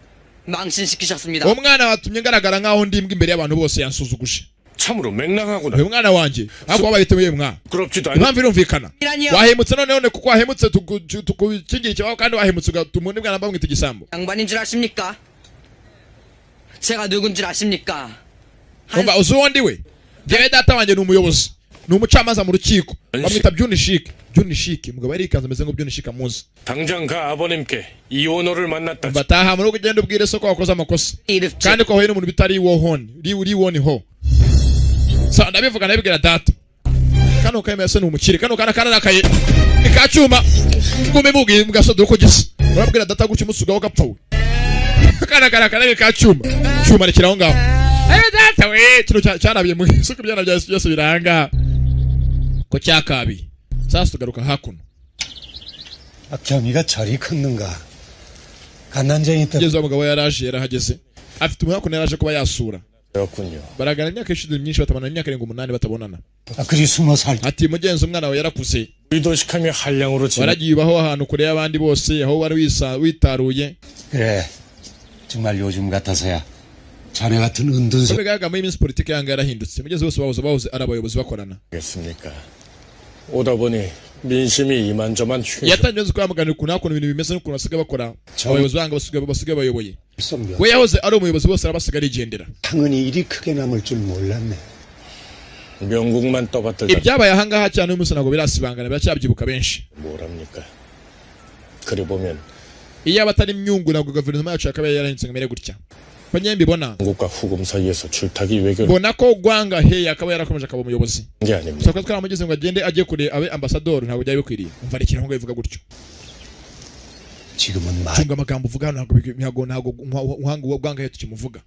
망신시키셨습니다. Umwana watumye ngaragara nkaho ndimbwa imbere y'abantu bose yansuzuguje. 참으로 맹랑하구나. Uyu mwana wanjye ahubwo wabayitewe mwa. 부끄럽지도 않아. Impamvu irumvikana. 이라니요. Wahemutse none kuko wahemutse tukukingira ikibaho kandi wahemutse ugatuma mwana bamwita igisambo. 양반인 줄 아십니까? 제가 누군 줄 아십니까? Umva uzi uwo ndiwe? Jewe data wanjye ni umuyobozi. Ni umucamanza mu rukiko. Bamwita Byunishike. Byunishike mugabo yarikanze ameze ngo Byunishike amuzi. 당장 가 아버님께 이원호를 만났다. Bataha muri kugenda ubwire so ko wakoze amakosa. 이르죠. Kandi ko hoye n'umuntu bitari wohoni. Liwoni ho. Sa ndabivuga nabibwira data. Kano kayemese ni umukire. Kano kana kararakaye. Ikacuma. Ngume mugi mugasodo ko gisa. Urabwira data guca umusugaho gapfawe. Kana ikacuma. Cyuma rekiraho ngaho. Data we kino cyarabiye mu isuku byana byose biranga. Ko cyakabi. Sasa tugaruka hakuno. 악경이가 저리 컸는가. 갓난쟁이 때 Kugeza umugabo yaraje yarahageze. Afite umuhakuno yaraje kuba yasura. 그렇군요. Baragana imyaka ishuri myinshi batabona imyaka 8 batabonana. 그리 20살 Ati mugenzi umwana wawe yarakuze. 의도식하며 한량으로 지내. Waragiye ubaho ahantu kure y'abandi bose aho wari witaruye. 그래 정말 요즘 같아서야 자네 같은 은둔 소 Bigaragara muri iminsi politiki yanga yarahindutse. Mugenzi bose bahoze ari abayobozi bakorana. 겠습니까? 오다 보니 민심이 이만저만 휘. Yatangiye kwamaganira ukuntu hakuno ibintu bimeze n'ukuntu basigaye bakora. Abayobozi banga basigaye bayoboye. 몇 We yahoze ari umuyobozi bose arabasigaye arigendera. 당은이 일이 크게 남을 줄 몰랐네. 명국만 떠받들다. Ibyabaye ahangaha cyane uyu munsi ntabwo birasibangana biracyabyibuka benshi. 뭐랍니까? 그래 보면 Iyo abatari imyungu ntabwo guverinoma yacu yakabaye yarahindutse ngo imere gutya. Ko nyine mbibona 한국과 후금 사이에서 줄타기 외교를 mbona ko Gwanga he yakaba yarakomeje akaba umuyobozi. 게 아닙니까? Sako twaramugeze ngo agende ajye kure abe ambassador ntabwo byari bikwiriye. Umva rekera ngo bivuga gutyo. 지금은 말 Tunga amagambo uvuga ntabwo uhanga Gwanga he tukimuvuga.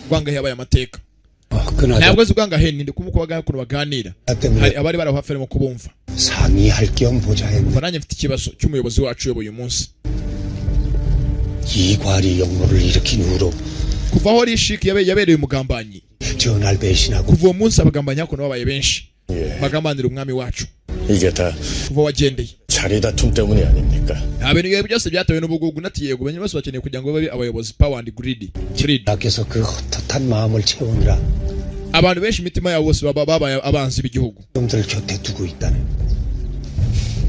Gwanga he yabaye amateka. 그나저나 Ntabwo zi Gwanga he ni kuko kuno baganira. 때문에 Hari abari barahafere kubumva. 상의할 겸 보자 했는데 Baranye mfite ikibazo cy'umuyobozi wacu uyoboye uyu munsi. 이과리 역로를 일으킨 후로 Kuva aho Rishik yabereye umugambanyi. 전할 배신하고 Kuva uwo munsi abagambanyi hakuno babaye benshi. 예. Bagambanira umwami wacu. 이게 다 Kuva wagendeye. 자리 다툼 때문이 아닙니까? Nta bintu ibyo byose byatewe n'ubugugu natiye yego benye bose bakeneye kugira ngo babe abayobozi power and greed. 께서 그 헛헛한 마음을 채우느라 Abantu benshi imitima yabo bose babaye abanzi b'igihugu. 놈들 곁에 두고 있다네.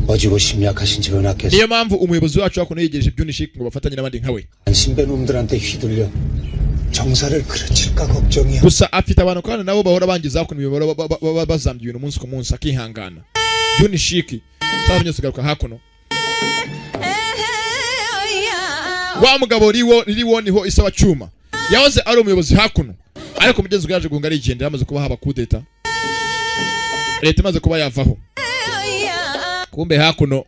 어지고 심약하신 전하께서 Niyo mpamvu umuyobozi wacu hakuno yegereje Byunishik ngo bafatanye n'abandi nkawe. 신배 놈들한테 휘둘려 정사를 그르칠까 걱정이야. gusa afite abantu kandi nabo bahora bangiza hakuno ibibora bazambye ibintu umunsi ku munsi akihangana. Juni Shiki sabanye sigaruka hakuno. Wa mugabo riwo niho isawa cyuma yahoze ari umuyobozi hakuno ariko mugezi yaje gunga arigendera amaze kuba haba kudeta leta imaze kuba yavaho. Kumbe hakuno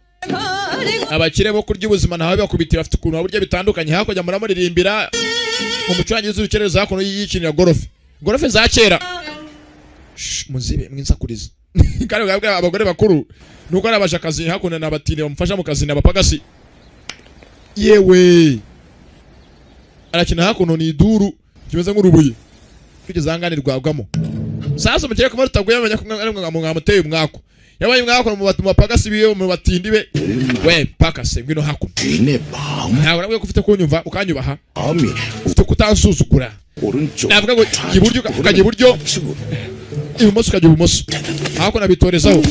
abakire bo kurya ubuzima nawe bakubitira afite ukuntu buryo bitandukanye hakojya muramuririmbira mu mucurangizi w'ikereza hakuno yikinira gorofe za kera. Muzibe mwinsakuriza kandi bwabwa abagore bakuru nuko arabasha kazi hakuno nabatine bamufasha mu kazi nabapagasi yewe arakina hakuno ni iduru kimeze nk'urubuye kugeza anganirwagamo. Sasa mukire ko barutaguye abanya kumwe mwamuteye umwako yabaye umwako mu bapagasi biwe mu batindi be we pakase ngwino hakuno ntabwo nabwo ufite kunyumva ukanyubaha ufite kutansuzugura navuga ngo iburyo ukajya iburyo ibumoso ukajya ibumoso hakuno abitorezaho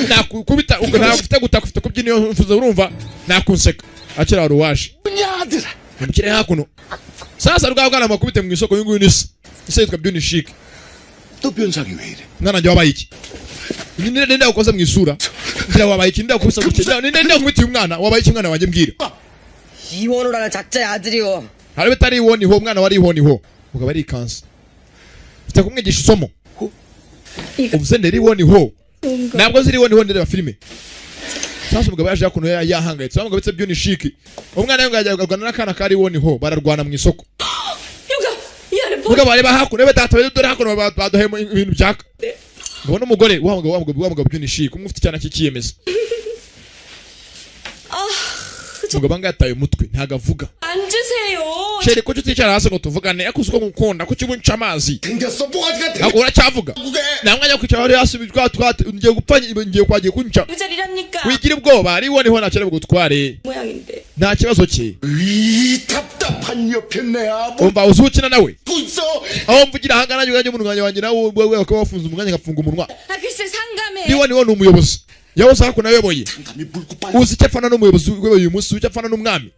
nakubita ntabwo ufite gutaka ufite kubyina mfuza urumva nakunseka akira ruwaje mukire hakuno. Sasa rwabwana makubite mu isoko y'inguyu nisi ise yitwa Juni Shiki. 또 변상이 왜 이래? mwana njye wabaye iki ninde ukoze mu isura ngira wabaye iki ninde kubisa gutya ninde nkubitiye umwana wabaye iki mwana wanjye mbwira. 이원호라는 작자의 아들이요. hari betari iwoniho umwana wari iwoniho mugabo ari kansa ufite kumwigisha isomo uvuze nderi iwoniho ntabwo ziri iwoniho ndere filime. Sasa mugabo yaje hakuno yahangayitse mugabo bitse Juni Shiki umwana yanga yajya kugana n'akana kari iwoniho bararwana mu isoko. Mugabo areba hakuno betata dore hakuno baduhemo ibintu byaka ubona umugore wa mugabo Juni Shiki umufite cyane cy'ikiyemeza. Mugabo banga yataye umutwe ntagavuga. 앉으세요. Sheri ko tuticara hasi ngo tuvugane akuzuko gukunda ko kibunca amazi. 생겼어 뭐가 같아. Ntabwo uracyavuga. Namwe ajya kwicara hari hasi ngiye gupfa ngiye kwagiye kunca. 그 자리랍니까? Wigira ubwoba ari niho nacere bugutware. 모양인데. Nta kibazo cye. 이 답답한 옆에 내 아버. Umva uzukina nawe. 있어. Aho mvugira hangana yuganje mu mwanya wanjye nawe wewe ko wafunze umwanya gafunga umunwa. 아 글쎄 상감해. Niwe ni umuyobozi. yahoze hakuno ayoboye 상담이 붉고 빨리. uzi icyo apfana n'umuyobozi uyu munsi uzi icyo apfana n'umwami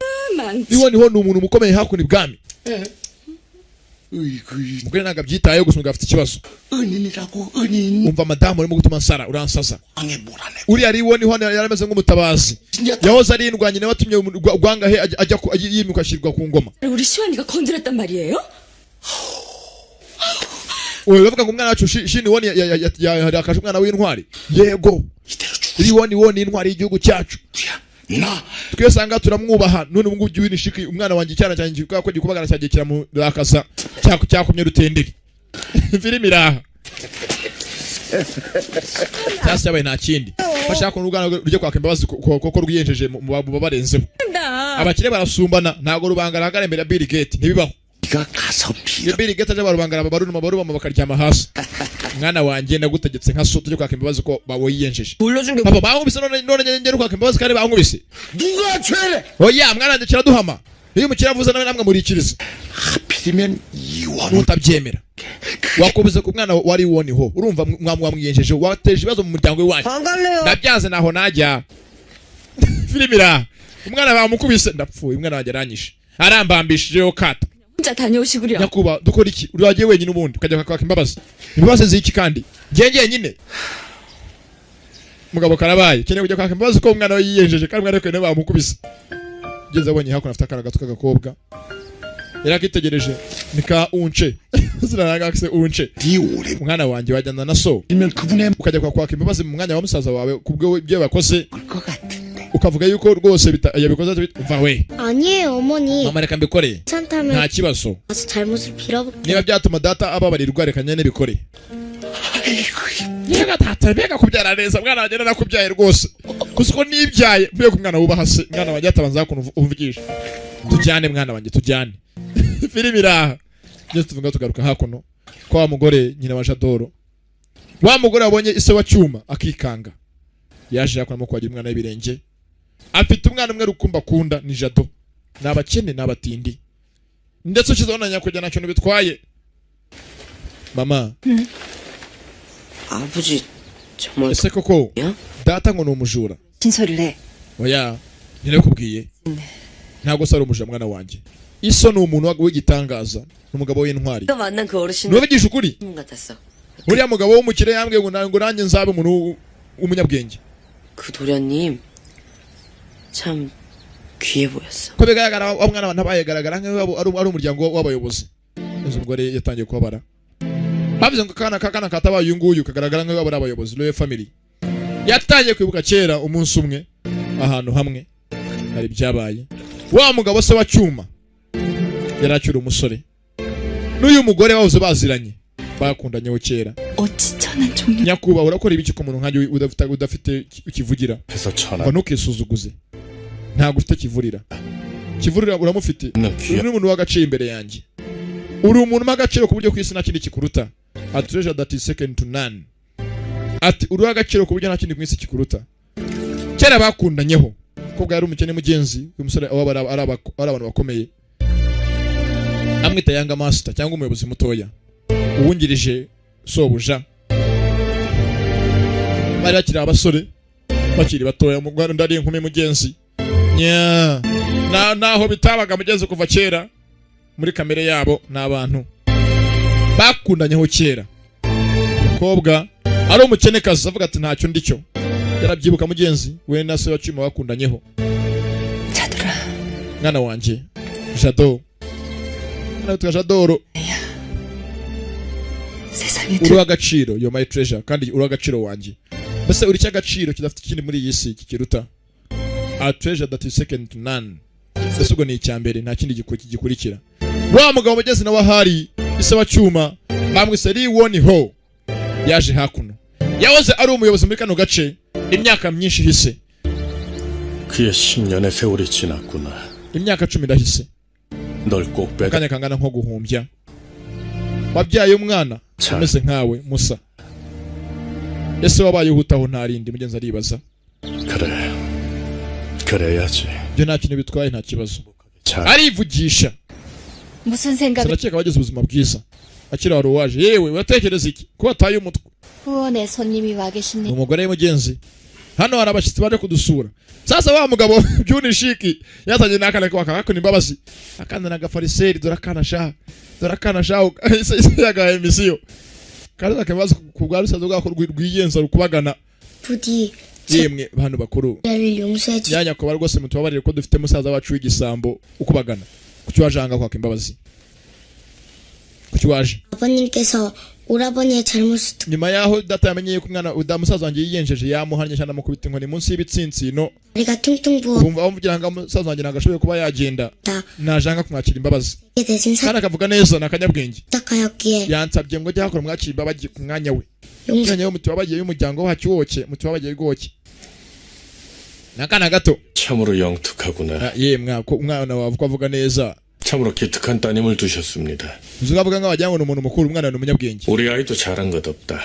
niho ni umuntu mukomeye hakuno ibwami mugore ntabwo abyitayeho gusa umugabo afite ikibazo 은인이라고 은인. umva madamu urimo gutuma nsara uransaza 방에 몰아내. uriya ari niho yarameze nk'umutabazi yahoze ari indwanyi nawe watumye rwangahe ajya yimuka ashyirwa ku ngoma 우리 시완이가 건드렸단 말이에요? oye bavuga ngo umwana wacu shini woni yakashe umwana w'intwari yego iri woni intwari y'igihugu cyacu 나 twesanga turamwubaha none ubungu by'uwini shiki umwana wanjye cyana cyane ko gikubagana cyagiye kiramurakaza cyakumye rutenderi filimi iraha cyase yabaye nta kindi bashaka ko urugana rujye kwaka imbabazi koko rwiyenjeje mu babarenzeho abakire barasumbana ntago rubangara hagara imbere ya Bill Gates ntibibaho 네가 가서 빌어. Bill Gates aje barubangara baruma bakaryama hasi mwana wanjye nagutegetse nka so tujye kwaka imbabazi ko bawoyiyenjeje 돌려준 게 papa bangubise none ngende kwaka imbabazi kandi bangubise 누가 죄래? oya mwana wanjye kiraduhama iyo umukire avuze nawe namwe murikiriza 하필이면 이원을 utabyemera wakubuze ku mwana wari woniho urumva mwamwiyenjeje wateje ibibazo mu muryango we wanyu 안 갈래요. ndabyaze naho najya filmira umwana bamukubise ndapfuye umwana wanjye aranyishe arambambishijeho kata 혼자 다녀오시구려. nyakuba dukora iki uragiye wenyine ubundi ukajya kwaka imbabazi imbabazi ziki kandi njye nyine mugabo karabaye keneye kujya kwaka imbabazi ko umwana we yiyenjeje kandi umwana we bamukubise ngeze abonye hakuno afite akana gato k'agakobwa yarakitegereje nika unce zirarangakse unce 네 오래 umwana wanjye wajyana na so 빌면 그분의 ukajya kwaka imbabazi mu mwanya wa musaza wawe kubwo ibyo yakoze 것 같은데. ukavuga yuko rwose yabikoze umva we 아니에요, 어머니. mama reka mbikore 괜찮다면 nta kibazo 가서 잘못을 빌어볼게요. niba byatuma data ababarirwa reka nyine bikore 아이고 mbega data mbega kubyara neza mwana wanjye nakubyaye rwose gusa uko nibyaye mvuye ku mwana wubaha se mwana wanjye atabanza hakuno umvugisha tujyane mwana wanjye tujyane filimi iraha byose tuvuga tugaruka hakuno kwa wa mugore nyina wa Jadoro wa mugore wabonye ise wa cyuma akikanga yaje hakuno kwagira umwana w'ibirenge afite umwana umwe rukumba kunda ni Jado nabakene nabatindi ndetse ukizona nyakujya nacyo bitwaye mama 아버지 정말 ese koko 야? data ngo ni umujura 진솔을 해. oya nyine kubwiye ntabwo se ari umujura mwana wanjye iso ni umuntu w'igitangaza n'umugabo w'intwari 내가 만난 그 어르신은 nuvugisha ukuri 문 같았어. uriya mugabo w'umukire yambwiye ngo nanjye nzabe umuntu w'umunyabwenge 그 도련님 참 귀해 보였어. ko bigaragara umwana ntabayegaragara nk'aho ari umuryango w'abayobozi izo mugore yatangiye kubabara bavuze ngo kakana katabaye uyu nguyu kagaragara nk'aho ari abayobozi royal family yatangiye kwibuka kera umunsi umwe ahantu hamwe hari byabaye wa mugabo se wa cyuma yari akiri umusore n'uyu mugore bahoze baziranye bakundanyeho kera 어찌 천한 종류. nyakuba urakora ibiki ku muntu nkanjye udafite ukivugira 해서 천하 ngo ntukisuzuguze ntabwo ufite kivurira uramufite uri n'umuntu w'agaciro imbere yanjye uri umuntu w'agaciro ku buryo ku isi nta kindi kikuruta a treasure that is second to none ati uri w'agaciro ku buryo nta kindi ku isi kikuruta kera bakundanyeho ko bwari umukene mugenzi umusore ari abantu bakomeye amwita yanga master cyangwa umuyobozi mutoya uwungirije sobuja bari bakiri abasore bakiri batoya mu Rwanda ndari inkumi mugenzi naho bitabaga mugenzi kuva kera muri kamere yabo n'abantu bakundanyeho kera umukobwa ari umukene kazi avuga ati ntacyo ndicyo yarabyibuka mugenzi we na se wacima bakundanyeho 자들아. mwana wanje Jado natwa Jadoro 세상에 uri w'agaciro yo my treasure kandi uri w'agaciro wanje bese uri cy'agaciro kidafite ikindi muri iyi si kikiruta a treasure that is second to none bese ubwo ni icyambere nta kindi gikurikira wa mugabo mugezi nawe ahari ise wa cyuma bamwise Lee Ho yaje hakuno yahoze ari umuyobozi muri kano gace imyaka myinshi ihise 그의 10년의 세월이 지났구나. imyaka 10 irahise 널 꼭 빼다. akanya kangana nko guhumbya wabyaye umwana umeze nkawe Musa ese wabaye uhutaho ntarindi mugenzi aribaza 그래. 그래야지. byo nta kintu bitwaye nta kibazo 잘. arivugisha 무슨 생각을 sinakeka abagize ubuzima bwiza akiri wari waje yewe uratekereza iki ko wataye umutwe 후원의 손님이 와 계십니다. umugore w'umugenzi hano hari abashyitsi baje kudusura sasa wa mugabo by'unishiki yazanye n'akana kakakuna imbabazi akanda na gafariseri dore akana sha yagaye emisiyo kandi akabaza kubwa rusazo bwako rwiyenza rukubagana 부디 yemwe bantu bakuru 죄를 용서해 주. yanya ko rwose mutubabarire ko dufite musaza wacu w'igisambo ukubagana kuki waje hanga kwaka imbabazi kuki waje 아버님께서 오라버니의 잘못을 듣고 nyuma yaho data yamenyeye ko umwana musaza wanjye yiyenjeje yamuhanye cyane amukubita inkoni munsi y'ibitsintsino 다리가 퉁퉁 부어 bumva bamugira ngo musaza wanjye ntabwo ashoboye kuba yagenda najanga kumwakira imbabazi 대신 kandi akavuga neza ni akanyabwenge 사탁하였기에 yansabye ngo ajye hakora mwakira imbabazi ku mwanya we 용서 umwanya we mutubabagiye y'umuryango wacu woke mutubabagiye rwoke n'akana gato 참으로 영특하구나. yemwe umwana wawe ko avuga neza 참으로 기특한 따님을 두셨습니다. uvuga ngo wagira ngo ni umuntu mukuru umwana ni umunyabwenge 우리 아이도 잘한 것 없다.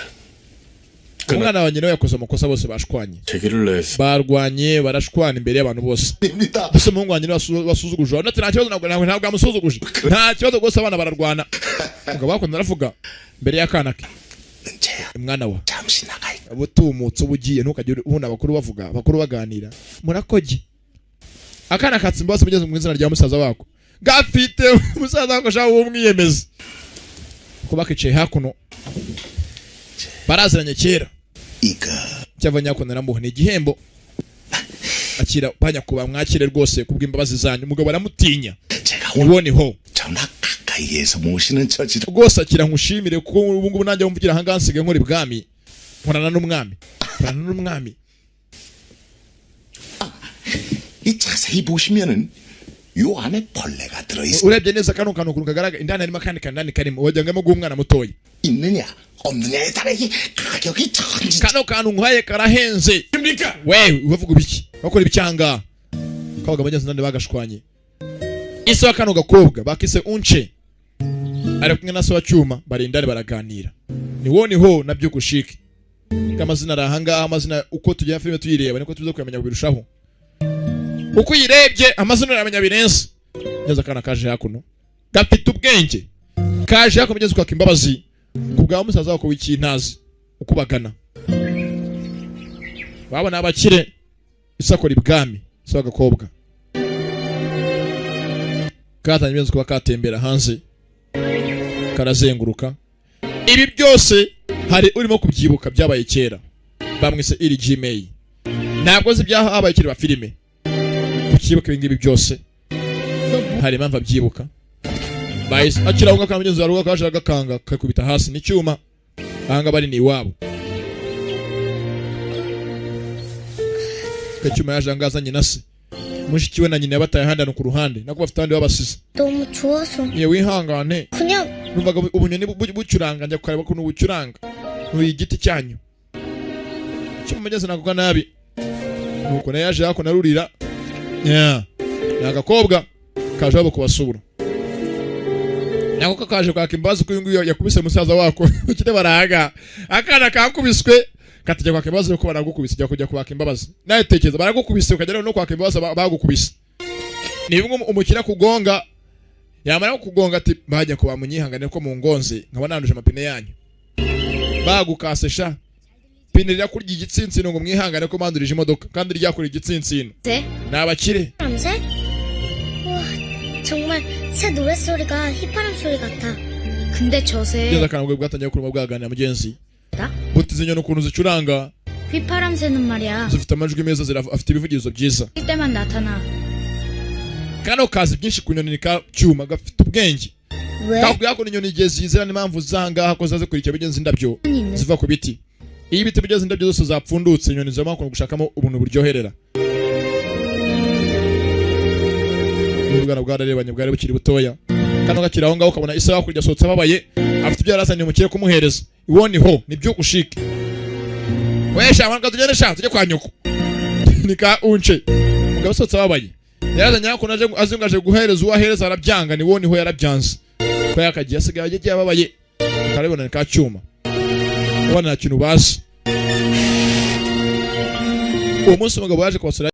그나 umwana wanjye nawe yakoze amakosa bose bashwanye 제기를 내서 barwanye barashwana imbere y'abantu bose gusa umuhungu wanjye niwe wasuzuguje ati nta kibazo ntabwo amusuzuguje nta kibazo rwose abana bararwana umugabo wakunda aravuga mbere y'akana ke umwana wa ubutumutse ubugiye ntukajye ubona abakuru bavuga abakuru baganira murakoge akana katse imbabazi mugeze mu izina rya musaza wako gafite musaza wako shaho umwiyemeza ko bakicaye hakuno baraziranye kera cyava nyakunda namuha igihembo akira banyakuba mwakire rwose kubw'imbabazi zanyu umugabo aramutinya Ho 전화 가까이에서 모시는 처지로 rwose akira nkushimire kuko ubu ngubu nanjye wumvugira ahangaha nsigaye nkora ibwami nkorana n'umwami 이 자세히 보시면은 요 안에 벌레가 들어있어 urebye neza kano kantu kagaragara indani harimo akandi kanani karimo wagira ngo arimo guha umwana mutoya 있느냐 없느냐에 따라 이 가격이 천지 kano kantu nkwaye karahenze wewe ubavuga ibiki bakora ibicyanga kabaga bagenzi nande bagashwanye ise wa kano gakobwa bakise unce ari kumwe na se wa cyuma bari indani baraganira ni ho nabyo gushike kamazina arahangaha amazina uko tujya filime tuyireba niko tuzo kuyamenya birushaho uko yirebye amazina aramenya birenze neza kana kaje hakuno gafite ubwenge kaje hakuno mugeze kwaka imbabazi kubwa musaza wako w'ikintazi ukubagana babona abakire isakora ibwami so agakobwa katangiye kuba katembera hanze karazenguruka. Ibi byose hari urimo kubyibuka byabaye kera, bamwise iri Gmail. Ntabwo zi byaha abayikiri ba filime kukibuka ibingibi byose, hari impamvu abyibuka. Bahise akiraho akamugezi wa rugo kaje agakanga kakubita hasi n'icyuma, ahanga bari ni iwabo. Kacyuma yaje angazanye na se, mushiki we na nyina bataye handana ku ruhande, nako bafite abandi babasize. 너무 추워서 Ye wihangane, 그냥 numvaga ubunyoni bucuranga, njya kureba ko nubucuranga uyu igiti cyanyu cyumugeze nakuga nabi. Nuko naye yaje yako narurira, nagakobwa kaje abo kubasura, nako kaje kwaka imbazo ko yunguyo yakubise musaza wako ukite baraga akana kakubiswe katajya kwaka imbazo ko baragukubise, jya kujya kwaka imbabazi. Naye tekeza baragukubise ukajya no kwaka imbabazi bagukubise. Ni bimwe umukira kugonga, yamara kugonga ati bajya ko bamunyihangane ko mu ngonze nkaba nanduje amapine yanyu, bagukasesha pine rya kurya igitsintsino ngo mwihangane ko mandurije imodoka kandi ryakora igitsintsino. Nabakire 밤새? 와, 정말 새 노랫소리가 휘파람 소리 같아. 근데 저새 geza kanabwe bwatangiye kuruma bwaganira mugenzi butize nyone ukuntu zicuranga, 휘파람 새는 말이야. zifite amajwi meza, afite ibivugizo byiza. 일 때만 나타나. Kano kazi byinshi kunyoni ni ka cyuma gafite ubwenge. 왜? Kakubwira ko inyoni igihe zizira n'impamvu zanga ko zaze kurikira bigenze indabyo ziva ku biti. Iyo ibiti bigenze indabyo zose zapfundutse, inyoni zama ko gushakamo ubuntu buryoherera. Ubwana bwararebanye bwari bukiri butoya, kano gakira aho ngaho ukabona isaha kurya sotsa babaye, afite ibyo yarazaniye umukire kumuhereza. Iwoni ho nibyo ushike wesha amanga tugende sha tujye kwa nyoko nika unce mugabo sotsa babaye yarazanye yako naje azingaje guhereza uwahereza arabyanga. Ni woni ho yarabyanze ko yakagiye asigaye yagiye babaye karabona ka cyuma ubona kintu basi. Uwo munsi umugabo yaje kubasura